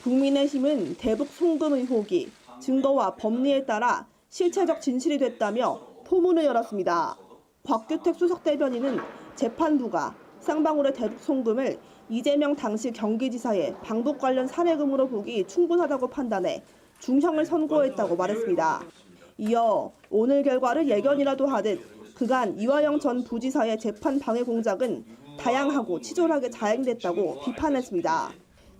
국민의힘은 대북 송금 의혹이 증거와 법리에 따라 실체적 진실이 됐다며 포문을 열었습니다. 곽규택 수석대변인은 재판부가 쌍방울의 대북 송금을 이재명 당시 경기지사의 방북 관련 사례금으로 보기 충분하다고 판단해 중형을 선고했다고 말했습니다. 이어 오늘 결과를 예견이라도 하듯 그간 이화영 전 부지사의 재판 방해 공작은 다양하고 치졸하게 자행됐다고 비판했습니다.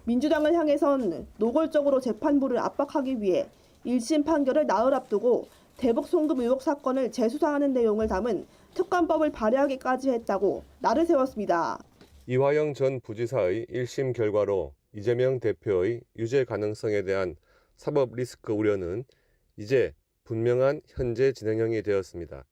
민주당을 향해선 노골적으로 재판부를 압박하기 위해 1심 판결을 나흘 앞두고 대북 송금 의혹 사건을 재수사하는 내용을 담은 특검법을 발의하기까지 했다고 날을 세웠습니다. 이화영 전 부지사의 1심 결과로 이재명 대표의 유죄 가능성에 대한 사법 리스크 우려는 이제 분명한 현재 진행형이 되었습니다.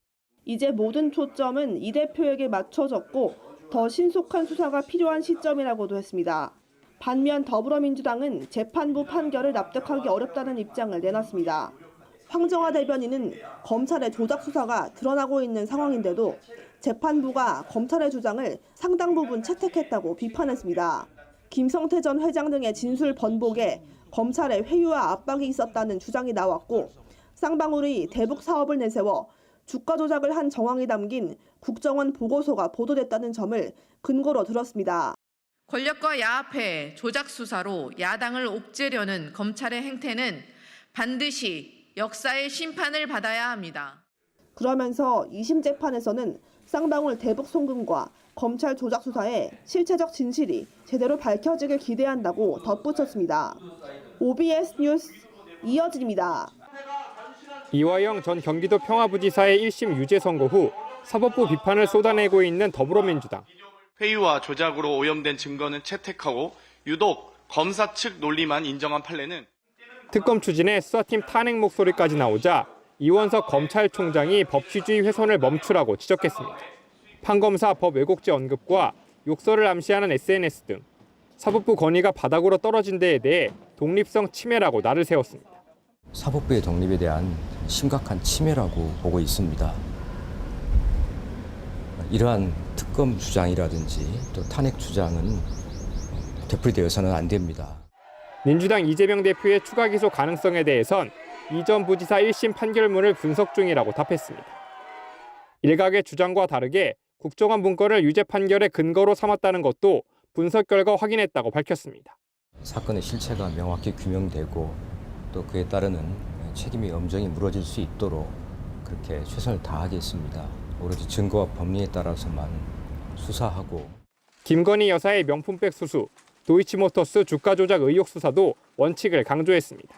이제 모든 초점은 이 대표에게 맞춰졌고 더 신속한 수사가 필요한 시점이라고도 했습니다. 반면 더불어민주당은 재판부 판결을 납득하기 어렵다는 입장을 내놨습니다. 황정화 대변인은 검찰의 조작 수사가 드러나고 있는 상황인데도 재판부가 검찰의 주장을 상당 부분 채택했다고 비판했습니다. 김성태 전 회장 등의 진술 번복에 검찰의 회유와 압박이 있었다는 주장이 나왔고 쌍방울이 대북 사업을 내세워 주가 조작을 한 정황이 담긴 국정원 보고서가 보도됐다는 점을 근거로 들었습니다. 권력과 야합해 조작 수사로 야당을 옥죄려는 검찰의 행태는 반드시 역사의 심판을 받아야 합니다. 그러면서 2심 재판에서는 쌍방울 대북 송금과 검찰 조작 수사의 실체적 진실이 제대로 밝혀지길 기대한다고 덧붙였습니다. OBS 뉴스 이어진입니다. 이화영 전 경기도 평화부지사의 1심 유죄 선고 후 사법부 비판을 쏟아내고 있는 더불어민주당. 회유와 조작으로 오염된 증거는 채택하고 유독 검사 측 논리만 인정한 판례는 특검 추진에 수사팀 탄핵 목소리까지 나오자 이원석 검찰총장이 법치주의 훼손을 멈추라고 지적했습니다. 판검사 법 왜곡죄 언급과 욕설을 암시하는 SNS 등 사법부 권위가 바닥으로 떨어진 데에 대해 독립성 침해라고 날을 세웠습니다. 사법부의 독립에 대한 심각한 침해라고 보고 있습니다. 이러한 특검 주장이라든지 또 탄핵 주장은 되풀이되어서는 안 됩니다. 민주당 이재명 대표의 추가 기소 가능성에 대해선 이 전 부지사 1심 판결문을 분석 중이라고 답했습니다. 일각의 주장과 다르게 국정원 문건을 유죄 판결의 근거로 삼았다는 것도 분석 결과 확인했다고 밝혔습니다. 사건의 실체가 명확히 규명되고 또 그에 따르는 책임이 엄정히 물어질 수 있도록 그렇게 최선을 다하겠습니다. 오로지 증거와 법리에 따라서만 수사하고. 김건희 여사의 명품백 수수, 도이치모터스 주가 조작 의혹 수사도 원칙을 강조했습니다.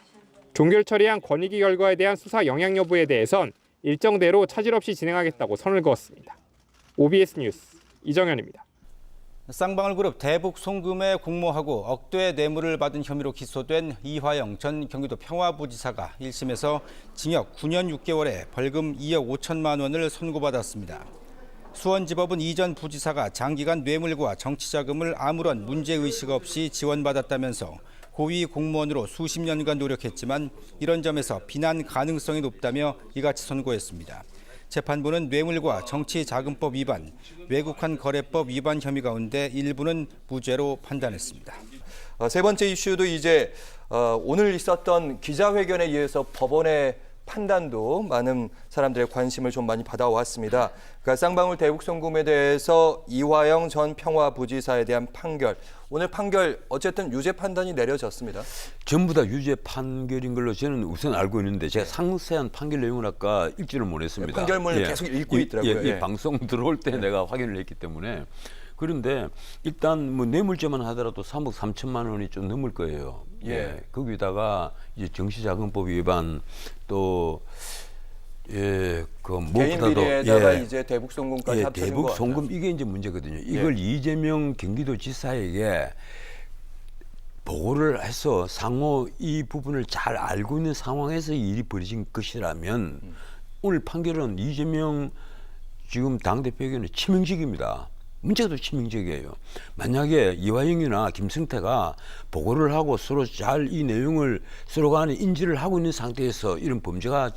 종결 처리한 권익위 결과에 대한 수사 영향 여부에 대해선 일정대로 차질 없이 진행하겠다고 선을 그었습니다. OBS 뉴스 이정현입니다. 쌍방울 그룹 대북 송금에 공모하고 억대의 뇌물을 받은 혐의로 기소된 이화영 전 경기도 평화부지사가 1심에서 징역 9년 6개월에 벌금 2억 5천만 원을 선고받았습니다. 수원지법은 이 전 부지사가 장기간 뇌물과 정치자금을 아무런 문제의식 없이 지원받았다면서 고위 공무원으로 수십 년간 노력했지만 이런 점에서 비난 가능성이 높다며 이같이 선고했습니다. 재판부는 뇌물과 정치자금법 위반, 외국환 거래법 위반 혐의 가운데 일부는 무죄로 판단했습니다. 세 번째 이슈도 이제 오늘 있었던 기자회견에 의해서 법원의 판단도 많은 사람들의 관심을 좀 많이 받아왔습니다. 그러니까 쌍방울 대북 송금에 대해서 이화영 전 평화부지사에 대한 판결, 오늘 판결 어쨌든 유죄 판단이 내려졌습니다. 전부 다 유죄 판결인 걸로 저는 우선 알고 있는데 제가 상세한 판결 내용을 아까 읽지를 못했습니다. 판결문을 계속 읽고 있더라고요. 이 방송 들어올 때 내가 확인을 했기 때문에. 그런데 일단 뭐 뇌물죄만 하더라도 3억 3천만 원이 좀 넘을 거예요. 거기다가 이제 정치자금법 위반 또 그 개인 무엇보다도 비리에다가 이제 대북 송금까지 합쳐진 대북 거 송금 이게 이제 문제거든요. 이걸 이재명 경기도지사에게 보고를 해서 상호 이 부분을 잘 알고 있는 상황에서 일이 벌어진 것이라면 오늘 판결은 이재명 지금 당대표에게는 치명적입니다. 문제도 치명적이에요. 만약에 이화영이나 김성태가 보고를 하고 서로 잘 이 내용을 서로 간에 인지를 하고 있는 상태에서 이런 범죄가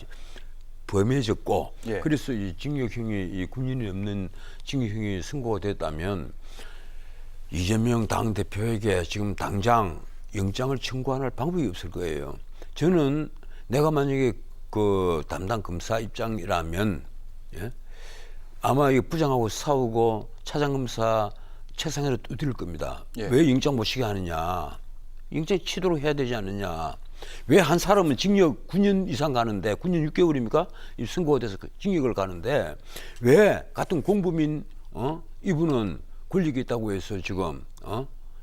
범해졌고 그래서 이 징역형이 이 9년이 넘는 징역형이 선고가 됐다면 이재명 당대표에게 지금 당장 영장을 청구할 방법이 없을 거예요. 저는 내가 만약에 그 담당 검사 입장이라면 예? 아마 이 부장하고 싸우고 차장검사 책상에로 두드릴 겁니다. 예. 왜 영장 못 쉬게 하느냐? 영장 치도록 해야 되지 않느냐? 왜 한 사람은 징역 9년 이상 가는데 9년 6개월입니까? 선고가 돼서 징역을 가는데 왜 같은 공범인 이분은 권력이 있다고 해서 지금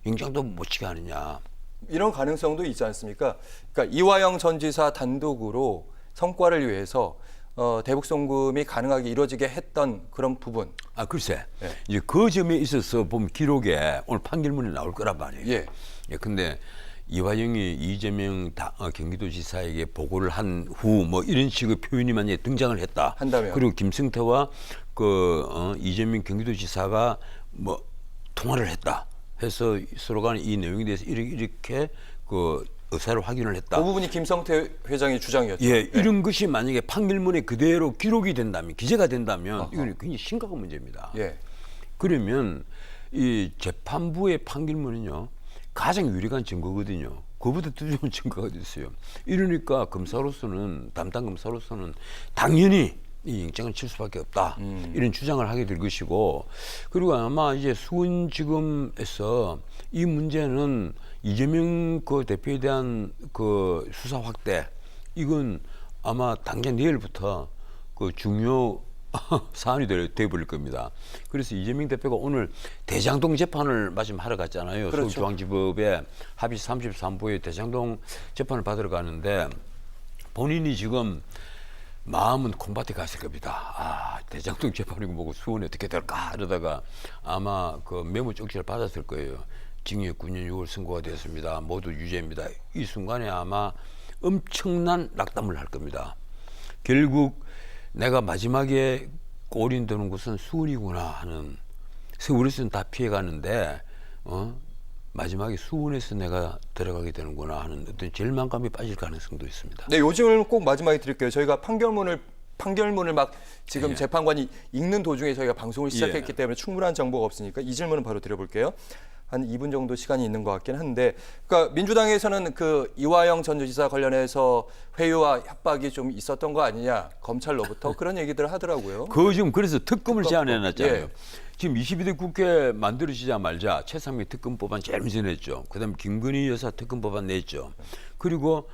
영장도 못 치게 하느냐? 이런 가능성도 있지 않습니까? 그러니까 이화영 전 지사 단독으로 성과를 위해서 대북 송금이 가능하게 이루어지게 했던 그런 부분. 아 글쎄, 예. 이제 그 점에 있어서 보면 기록에 오늘 판결문이 나올 거란 말이에요. 예. 예, 근데 이화영이 이재명 경기도지사에게 보고를 한 후 뭐 이런 식의 표현이 만약에 등장을 했다. 한다면. 그리고 김승태와 이재명 경기도지사가 뭐 통화를 했다. 해서 서로 간에 이 내용에 대해서 이렇게 그 의사를 확인을 했다. 그 부분이 김성태 회장의 주장이었죠. 예, 이런 것이 만약에 판결문에 그대로 기록이 된다면, 기재가 된다면 이건 굉장히 심각한 문제입니다. 예. 그러면 이 재판부의 판결문은요 가장 유력한 증거거든요. 그보다 더 좋은 증거가 됐어요. 이러니까 검사로서는 담당 검사로서는 당연히 이 영장을 칠 수밖에 없다. 이런 주장을 하게 될 것이고, 그리고 아마 이제 수원지검에서 이 문제는 이재명 그 대표에 대한 그 수사 확대, 이건 아마 당장 내일부터 그 중요 사안이 돼버릴 겁니다. 그래서 이재명 대표가 오늘 대장동 재판을 마침 하러 갔잖아요. 그렇죠. 서울중앙지법에 합의 33부의 대장동 재판을 받으러 가는데 본인이 지금 마음은 콩밭에 갔을 겁니다. 아, 대장동 재판이고 뭐고 수원이 어떻게 될까 이러다가 아마 그 메모 쪽지를 받았을 거예요. 징역 9년 6월 선고가 되었습니다. 모두 유죄입니다. 이 순간에 아마 엄청난 낙담을 할 겁니다. 결국 내가 마지막에 꼬린 드는 곳은 수원이구나 하는, 서울에서는 다 피해가는데 마지막에 수원에서 내가 들어가게 되는구나 하는 어떤 절망감이 빠질 가능성도 있습니다. 네, 요즘을 꼭 마지막에 드릴게요. 저희가 판결문을 막 지금 예. 재판관이 읽는 도중에 저희가 방송을 시작했기 예. 때문에 충분한 정보가 없으니까 이 질문은 바로 드려볼게요. 한 2분 정도 시간이 있는 것 같긴 한데, 그러니까 민주당에서는 그 이화영 전 지사 관련해서 회유와 협박이 좀 있었던 거 아니냐, 검찰로부터 그런 얘기들을 하더라고요. 지금 그래서 특검을 제안해놨잖아요. 예. 지금 22대 국회 만들어지자마자 최상미 특검법안 제일 먼저 냈죠. 그다음에 김건희 여사 특검법안 냈죠. 그리고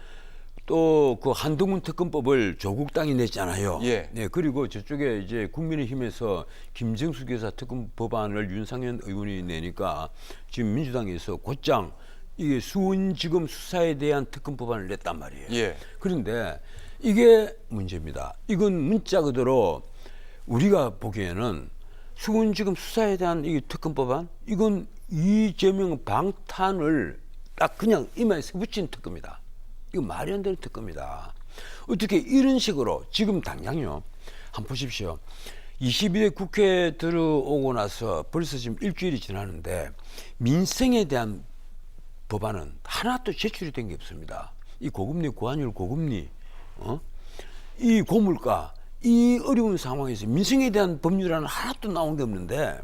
또 그 한동훈 특검법을 조국 당이 냈잖아요. 예. 네, 그리고 저쪽에 이제 국민의힘에서 김정숙 여사 특검 법안을 윤상현 의원이 내니까 지금 민주당에서 곧장 이게 수원지검 수사에 대한 특검 법안을 냈단 말이에요. 예. 그런데 이게 문제입니다. 이건 문자 그대로 우리가 보기에는 수원지검 수사에 대한 이 특검 법안, 이건 이재명 방탄을 딱 그냥 이마에 세붙인 특검이다. 이거 말이 안 되는 특검이다. 어떻게 이런 식으로 지금 당장요. 한번 보십시오. 22대 국회에 들어오고 나서 벌써 지금 일주일이 지났는데 민생에 대한 법안은 하나도 제출이 된 게 없습니다. 이 고금리, 고환율, 고금리, 이 고물가, 이 어려운 상황에서 민생에 대한 법률안은 하나도 나온 게 없는데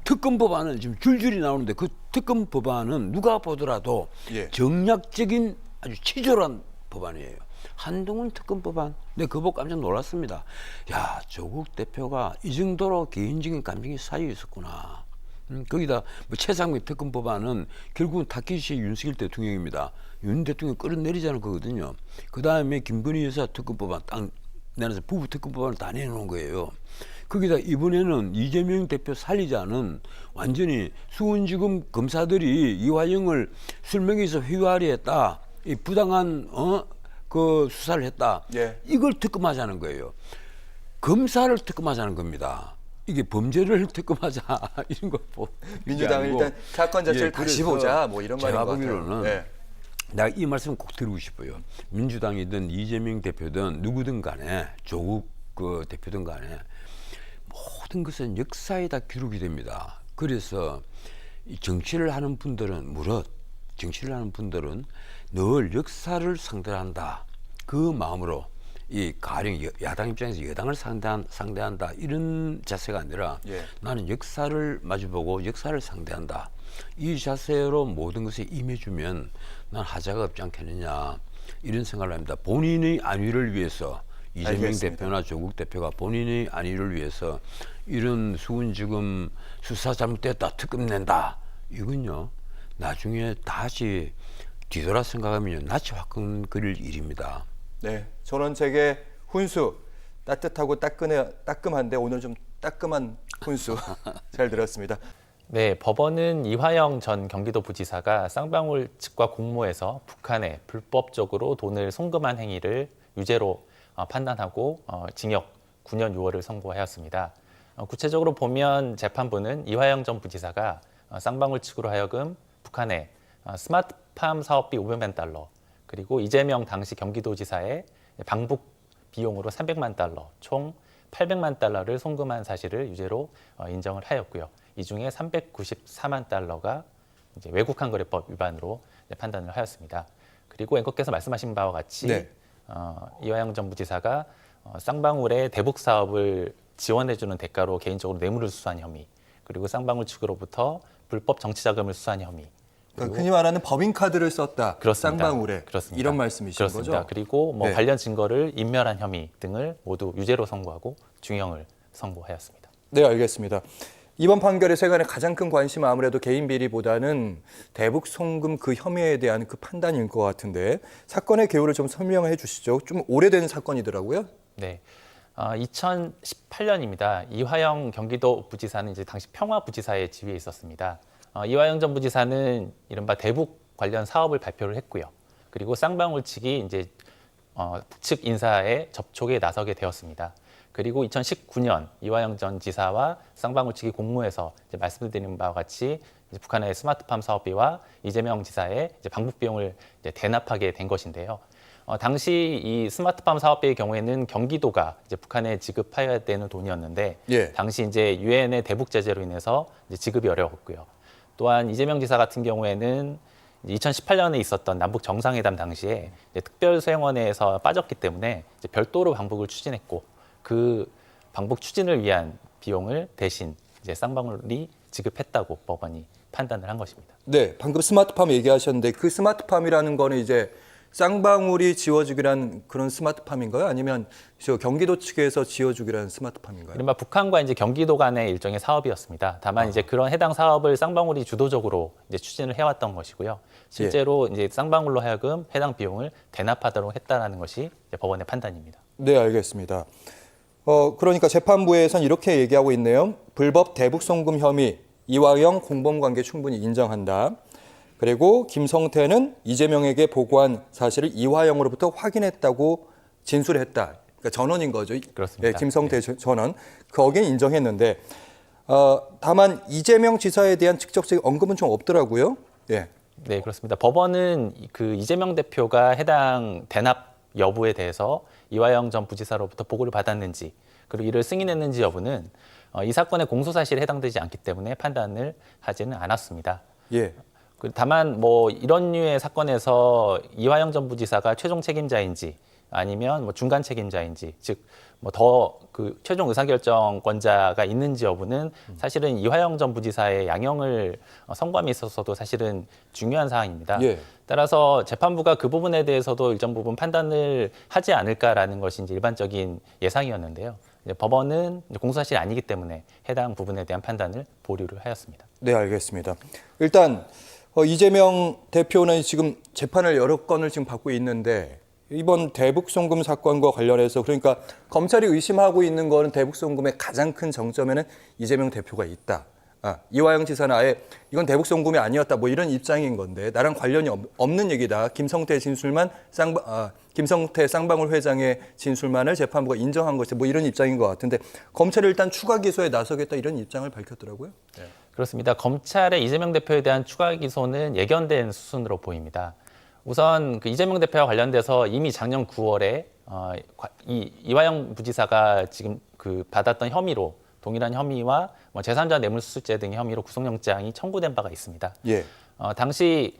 특검 법안은 지금 줄줄이 나오는데 그 특검 법안은 누가 보더라도 예. 정략적인 아주 치졸한 법안이에요. 한동훈 특검 법안. 네, 그거 보고 깜짝 놀랐습니다. 야, 조국 대표가 이 정도로 개인적인 감정이 쌓여 있었구나. 거기다 뭐 최상미 특검 법안은 결국은 타케시 윤석열 대통령입니다. 윤 대통령 끌어내리자는 거거든요. 그 다음에 김건희 여사 특검 법안 딱 내놔서 부부 특검 법안을 다 내놓은 거예요. 거기다 이번에는 이재명 대표 살리자는 완전히 수원지검 검사들이 이화영을 술명에서 회유하려 했다. 이 부당한 그 수사를 했다. 예. 이걸 특검하자는 거예요. 검사를 특검하자는 겁니다. 이게 범죄를 특검하자 이런 거 민주당은 일단 사건 자체를 다시 보자 뭐 이런 말인 것 같아요. 제가 보기로는 예. 내가 이 말씀 꼭 드리고 싶어요. 민주당이든 이재명 대표든 누구든 간에 조국 그 대표든 간에 모든 것은 역사에 다 기록이 됩니다. 그래서 이 정치를 하는 분들은 늘 역사를 상대한다. 그 마음으로 이 가령 야당 입장에서 여당을 상대한다 이런 자세가 아니라 예. 나는 역사를 마주보고 역사를 상대한다. 이 자세로 모든 것에 임해주면 난 하자가 없지 않겠느냐 이런 생각을 합니다. 본인의 안위를 위해서 이재명 알겠습니다. 대표나 조국 대표가 본인의 안위를 위해서 이런 수군지금 수사 잘못됐다 특검 낸다 이건요 나중에 다시 뒤돌아 생각하면 낯이 화끈거릴 일입니다. 네, 전원책의 훈수 따뜻하고 따끔한데 오늘 좀 따끔한 훈수 잘 들었습니다. 네, 법원은 이화영 전 경기도부지사가 쌍방울 측과 공모해서 북한에 불법적으로 돈을 송금한 행위를 유죄로 판단하고 징역 9년 6월을 선고하였습니다. 구체적으로 보면 재판부는 이화영 전 부지사가 쌍방울 측으로 하여금 북한에 스마트팜 사업비 500만 달러 그리고 이재명 당시 경기도지사의 방북 비용으로 300만 달러 총 800만 달러를 송금한 사실을 유죄로 인정을 하였고요. 이 중에 394만 달러가 이제 외국환거래법 위반으로 판단을 하였습니다. 그리고 앵커께서 말씀하신 바와 같이 네. 이화영 전 부지사가 쌍방울의 대북 사업을 지원해주는 대가로 개인적으로 뇌물을 수수한 혐의, 그리고 쌍방울 측으로부터 불법 정치자금을 수수한 혐의. 그러니까 흔히 말하는 법인카드를 썼다. 그렇습니다. 쌍방울에. 그렇습니다. 이런 말씀이신 그렇습니다. 거죠? 그리고 뭐 네. 관련 증거를 인멸한 혐의 등을 모두 유죄로 선고하고 중형을 선고하였습니다. 네, 알겠습니다. 이번 판결의 세간의 가장 큰 관심은 아무래도 개인 비리보다는 대북 송금 그 혐의에 대한 그 판단일 것 같은데 사건의 개요를 좀 설명해 주시죠. 좀 오래된 사건이더라고요. 네. 2018년입니다. 이화영 경기도 부지사는 이제 당시 평화부지사의 지위에 있었습니다. 이화영 전 부지사는 이른바 대북 관련 사업을 발표를 했고요. 그리고 쌍방울 측이 이제 북측 인사의 접촉에 나서게 되었습니다. 그리고 2019년 이화영 전 지사와 쌍방울 측이 공모해서 이제 말씀드린 바와 같이 이제 북한의 스마트팜 사업비와 이재명 지사의 이제 방북 비용을 이제 대납하게 된 것인데요. 당시 이 스마트팜 사업비의 경우에는 경기도가 이제 북한에 지급해야 되는 돈이었는데 예. 당시 이제 유엔의 대북 제재로 인해서 이제 지급이 어려웠고요. 또한 이재명 지사 같은 경우에는 2018년에 있었던 남북 정상회담 당시에 이제 특별수행원회에서 빠졌기 때문에 이제 별도로 방북을 추진했고 그 방북 추진을 위한 비용을 대신 이제 쌍방울이 지급했다고 법원이 판단을 한 것입니다. 네, 방금 스마트팜 얘기하셨는데 그 스마트팜이라는 거는 이제 쌍방울이 지어주기란 그런 스마트팜인가요? 아니면 저 경기도 측에서 지어주기란 스마트팜인가요? 이른바 북한과 이제 경기도 간의 일종의 사업이었습니다. 다만 이제 그런 해당 사업을 쌍방울이 주도적으로 이제 추진을 해왔던 것이고요. 실제로 이제 쌍방울로 하여금 해당 비용을 대납하도록 했다라는 것이 이제 법원의 판단입니다. 네, 알겠습니다. 그러니까 재판부에선 이렇게 얘기하고 있네요. 불법 대북 송금 혐의, 이화영 공범관계 충분히 인정한다. 그리고 김성태는 이재명에게 보고한 사실을 이화영으로부터 확인했다고 진술했다. 그러니까 전원인 거죠. 그렇습니다. 네, 김성태 전원. 거기는 인정했는데 다만 이재명 지사에 대한 직접적인 언급은 좀 없더라고요. 예. 네, 그렇습니다. 법원은 그 이재명 대표가 해당 대납 여부에 대해서 이화영 전 부지사로부터 보고를 받았는지 그리고 이를 승인했는지 여부는 이 사건의 공소 사실에 해당되지 않기 때문에 판단을 하지는 않았습니다. 예. 다만 뭐 이런 류의 사건에서 이화영 전 부지사가 최종 책임자인지 아니면 뭐 중간 책임자인지 즉 뭐 더 그 최종 의사결정권자가 있는지 여부는 사실은 이화영 전 부지사의 양형을 선고함에 있어서도 사실은 중요한 사항입니다. 예. 따라서 재판부가 그 부분에 대해서도 일정 부분 판단을 하지 않을까라는 것이 이제 일반적인 예상이었는데요. 이제 법원은 이제 공소사실이 아니기 때문에 해당 부분에 대한 판단을 보류를 하였습니다. 네, 알겠습니다. 일단 이재명 대표는 지금 재판을 여러 건을 지금 받고 있는데 이번 대북 송금 사건과 관련해서 그러니까 검찰이 의심하고 있는 거는 대북 송금의 가장 큰 정점에는 이재명 대표가 있다. 이화영 지사는 아예 이건 대북 송금이 아니었다 뭐 이런 입장인 건데 나랑 관련이 없는 얘기다. 김성태 진술만 김성태 쌍방울 회장의 진술만을 재판부가 인정한 것이 뭐 이런 입장인 것 같은데 검찰이 일단 추가 기소에 나서겠다 이런 입장을 밝혔더라고요. 네. 그렇습니다. 검찰의 이재명 대표에 대한 추가 기소는 예견된 수순으로 보입니다. 우선 그 이재명 대표와 관련돼서 이미 작년 9월에 이화영 부지사가 지금 그 받았던 혐의로 동일한 혐의와 뭐 제3자 뇌물수수죄 등의 혐의로 구속영장이 청구된 바가 있습니다. 예. 당시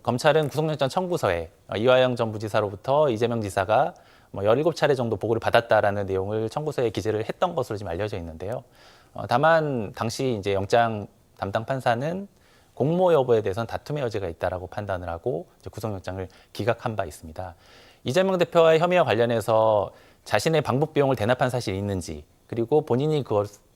검찰은 구속영장 청구서에 이화영 전 부지사로부터 이재명 지사가 뭐 17차례 정도 보고를 받았다라는 내용을 청구서에 기재를 했던 것으로 지금 알려져 있는데요. 다만 당시 이제 영장 담당 판사는 공모 여부에 대해서는 다툼의 여지가 있다라고 판단을 하고 이제 구속영장을 기각한 바 있습니다. 이재명 대표와의 혐의와 관련해서 자신의 방북 비용을 대납한 사실이 있는지, 그리고 본인이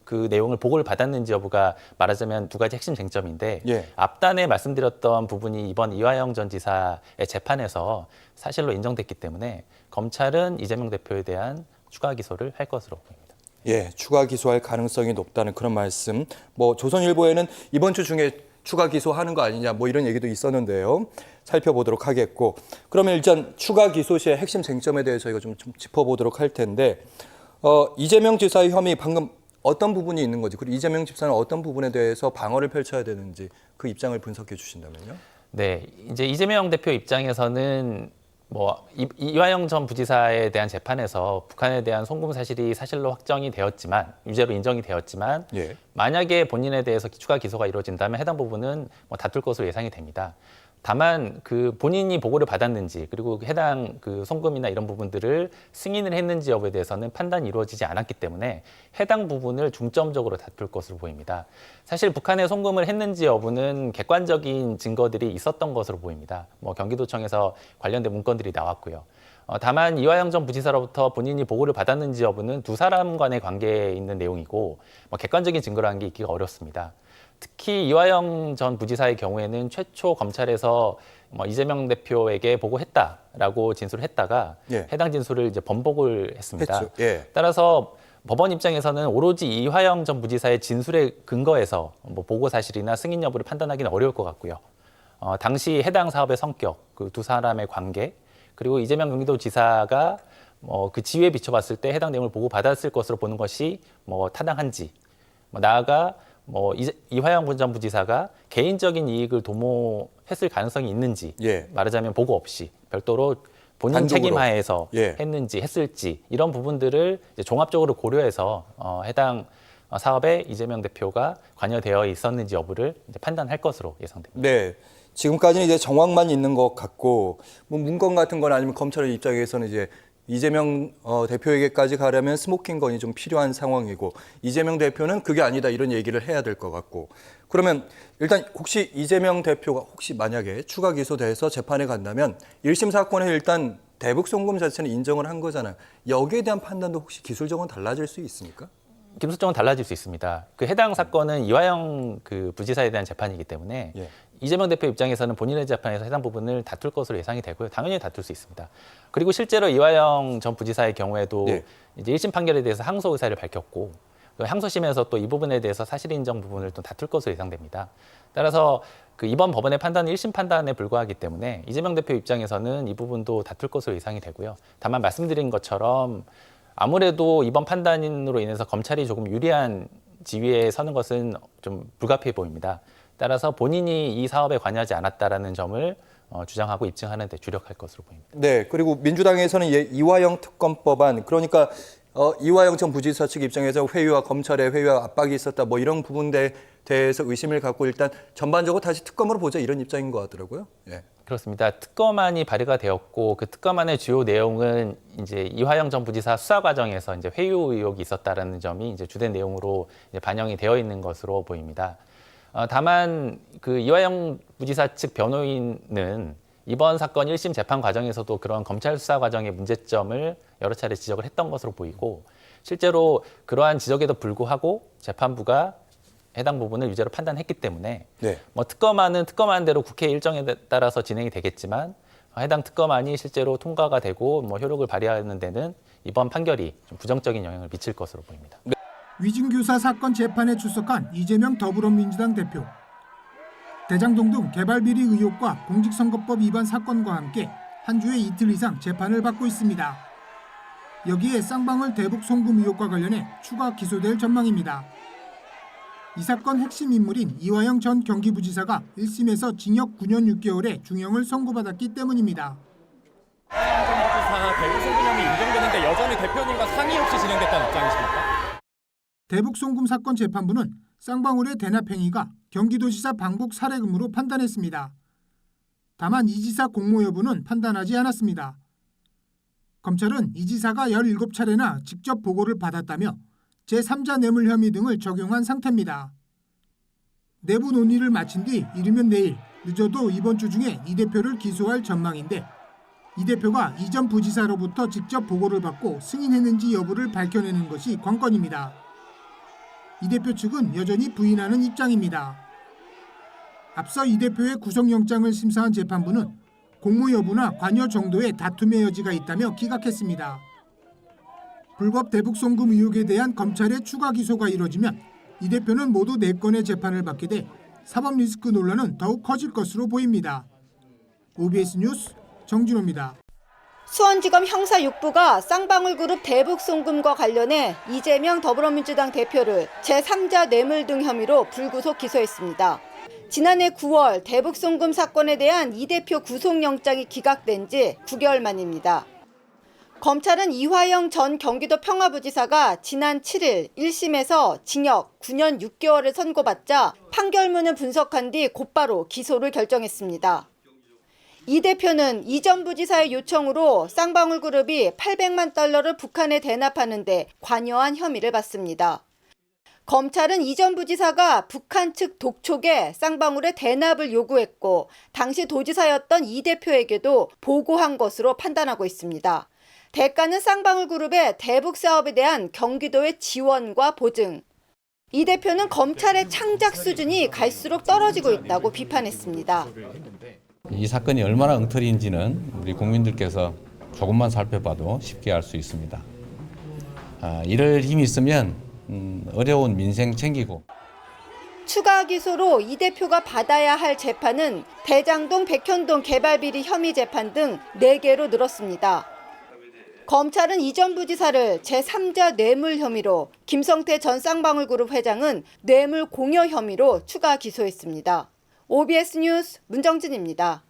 그 내용을 보고를 받았는지 여부가 말하자면 두 가지 핵심 쟁점인데, 앞단에 말씀드렸던 부분이 이번 이화영 전 지사의 재판에서 사실로 인정됐기 때문에 검찰은 이재명 대표에 대한 추가 기소를 할 것으로 보입니다. 예, 추가 기소할 가능성이 높다는 그런 말씀. 뭐 조선일보에는 이번 주 중에 추가 기소하는 거 아니냐 뭐 이런 얘기도 있었는데요. 살펴보도록 하겠고, 그러면 일단 추가 기소 시의 핵심 쟁점에 대해서 저희가 좀 짚어보도록 할 텐데, 이재명 지사의 혐의 방금 어떤 부분이 있는 건지, 그리고 이재명 집사는 어떤 부분에 대해서 방어를 펼쳐야 되는지 그 입장을 분석해 주신다면요. 네, 이제 이재명 대표 입장에서는 뭐 이화영 전 부지사에 대한 재판에서 북한에 대한 송금 사실이 사실로 확정이 되었지만, 유죄로 인정이 되었지만, 만약에 본인에 대해서 추가 기소가 이루어진다면 해당 부분은 뭐 다툴 것으로 예상이 됩니다. 다만 그 본인이 보고를 받았는지, 그리고 해당 그 송금이나 이런 부분들을 승인을 했는지 여부에 대해서는 판단이 이루어지지 않았기 때문에 해당 부분을 중점적으로 다툴 것으로 보입니다. 사실 북한에 송금을 했는지 여부는 객관적인 증거들이 있었던 것으로 보입니다. 뭐 경기도청에서 관련된 문건들이 나왔고요. 다만 이화영 전 부지사로부터 본인이 보고를 받았는지 여부는 두 사람 간의 관계에 있는 내용이고, 뭐 객관적인 증거라는 게 있기가 어렵습니다. 특히 이화영 전 부지사의 경우에는 최초 검찰에서 이재명 대표에게 보고했다라고 진술을 했다가 해당 진술을 이제 번복을 했습니다. 따라서 법원 입장에서는 오로지 이화영 전 부지사의 진술에 근거해서 뭐 보고 사실이나 승인 여부를 판단하기는 어려울 것 같고요. 당시 해당 사업의 성격, 그 두 사람의 관계, 그리고 이재명 경기도지사가 그 지위에 비춰봤을 때 해당 내용을 보고 받았을 것으로 보는 것이 뭐 타당한지, 나아가 이화영 전 부지사가 개인적인 이익을 도모했을 가능성이 있는지, 말하자면 보고 없이 별도로 본인 단독으로. 책임하에서 했는지 했을지, 이런 부분들을 이제 종합적으로 고려해서 해당 사업에 이재명 대표가 관여되어 있었는지 여부를 이제 판단할 것으로 예상됩니다. 네. 지금까지는 이제 정황만 있는 것 같고, 뭐 문건 같은 건 아니면 검찰의 입장에서는 이제 이재명 대표에게까지 가려면 스모킹건이 좀 필요한 상황이고, 이재명 대표는 그게 아니다 이런 얘기를 해야 될 것 같고, 그러면 일단 혹시 이재명 대표가 혹시 만약에 추가 기소돼서 재판에 간다면 1심 사건에 일단 대북 송금 자체는 인정을 한 거잖아요. 여기에 대한 판단도 혹시 기술적으로 달라질 수 있습니까? 기술적으로 달라질 수 있습니다. 그 해당 사건은 이화영 그 부지사에 대한 재판이기 때문에 이재명 대표 입장에서는 본인의 재판에서 해당 부분을 다툴 것으로 예상이 되고요. 당연히 다툴 수 있습니다. 그리고 실제로 이화영 전 부지사의 경우에도 이제 1심 판결에 대해서 항소 의사를 밝혔고, 항소심에서 또 이 부분에 대해서 사실 인정 부분을 또 다툴 것으로 예상됩니다. 따라서 그 이번 법원의 판단은 1심 판단에 불과하기 때문에 이재명 대표 입장에서는 이 부분도 다툴 것으로 예상이 되고요. 다만 말씀드린 것처럼 아무래도 이번 판단으로 인해서 검찰이 조금 유리한 지위에 서는 것은 좀 불가피해 보입니다. 따라서 본인이 이 사업에 관여하지 않았다라는 점을 주장하고 입증하는 데 주력할 것으로 보입니다. 네, 그리고 민주당에서는 이화영 특검법안, 그러니까 이화영 전 부지사 측 입장에서 회유와 검찰의 회유와 압박이 있었다, 뭐 이런 부분에 대해서 의심을 갖고 일단 전반적으로 다시 특검으로 보자 이런 입장인 것 같더라고요. 그렇습니다. 특검안이 발의가 되었고, 그 특검안의 주요 내용은 이제 이화영 전 부지사 수사 과정에서 이제 회유 의혹이 있었다라는 점이 이제 주된 내용으로 이제 반영이 되어 있는 것으로 보입니다. 다만 그 이화영 부지사 측 변호인은 이번 사건 1심 재판 과정에서도 그런 검찰 수사 과정의 문제점을 여러 차례 지적을 했던 것으로 보이고, 실제로 그러한 지적에도 불구하고 재판부가 해당 부분을 유죄로 판단했기 때문에 뭐 특검안은 특검안대로 국회 일정에 따라서 진행이 되겠지만, 해당 특검안이 실제로 통과가 되고 뭐 효력을 발휘하는 데는 이번 판결이 좀 부정적인 영향을 미칠 것으로 보입니다. 위증교사 사건 재판에 출석한 이재명 더불어민주당 대표. 대장동 등 개발비리 의혹과 공직선거법 위반 사건과 함께 한 주에 이틀 이상 재판을 받고 있습니다. 여기에 쌍방울 대북 송금 의혹과 관련해 추가 기소될 전망입니다. 이 사건 핵심 인물인 이화영 전 경기부지사가 1심에서 징역 9년 6개월의 중형을 선고받았기 때문입니다. 이화영 전 부지사 대북 송금 혐의 인정되는데 여전히 대표님과 상의 없이 진행됐다는 입장이십니까? 대북 송금 사건 재판부는 쌍방울의 대납 행위가 경기도지사 방북 사례금으로 판단했습니다. 다만 이 지사 공모 여부는 판단하지 않았습니다. 검찰은 이 지사가 17차례나 직접 보고를 받았다며 제3자 뇌물 혐의 등을 적용한 상태입니다. 내부 논의를 마친 뒤 이르면 내일, 늦어도 이번 주 중에 이 대표를 기소할 전망인데 이 대표가 이전 부지사로부터 직접 보고를 받고 승인했는지 여부를 밝혀내는 것이 관건입니다. 이 대표 측은 여전히 부인하는 입장입니다. 앞서 이 대표의 구속영장을 심사한 재판부는 공모 여부나 관여 정도의 다툼의 여지가 있다며 기각했습니다. 불법 대북 송금 의혹에 대한 검찰의 추가 기소가 이뤄지면 이 대표는 모두 4건의 재판을 받게 돼 사법 리스크 논란은 더욱 커질 것으로 보입니다. OBS 뉴스 정진호입니다. 수원지검 형사 6부가 쌍방울그룹 대북 송금과 관련해 이재명 더불어민주당 대표를 제3자 뇌물 등 혐의로 불구속 기소했습니다. 지난해 9월 대북 송금 사건에 대한 이 대표 구속영장이 기각된 지 9개월 만입니다. 검찰은 이화영 전 경기도 평화부지사가 지난 7일 1심에서 징역 9년 6개월을 선고받자 판결문을 분석한 뒤 곧바로 기소를 결정했습니다. 이 대표는 이전 부지사의 요청으로 쌍방울그룹이 $800만 달러를 북한에 대납하는 데 관여한 혐의를 받습니다. 검찰은 이전 부지사가 북한 측 독촉에 쌍방울의 대납을 요구했고 당시 도지사였던 이 대표에게도 보고한 것으로 판단하고 있습니다. 대가는 쌍방울그룹의 대북 사업에 대한 경기도의 지원과 보증. 이 대표는 검찰의 창작 수준이 갈수록 떨어지고 있다고 비판했습니다. 이 사건이 얼마나 엉터리인지는 우리 국민들께서 조금만 살펴봐도 쉽게 알 수 있습니다. 이럴 힘이 있으면 어려운 민생 챙기고. 추가 기소로 이 대표가 받아야 할 재판은 대장동 백현동 개발비리 혐의 재판 등 4개로 늘었습니다. 검찰은 이전 부지사를 제3자 뇌물 혐의로, 김성태 전 쌍방울그룹 회장은 뇌물 공여 혐의로 추가 기소했습니다. OBS 뉴스 문정진입니다.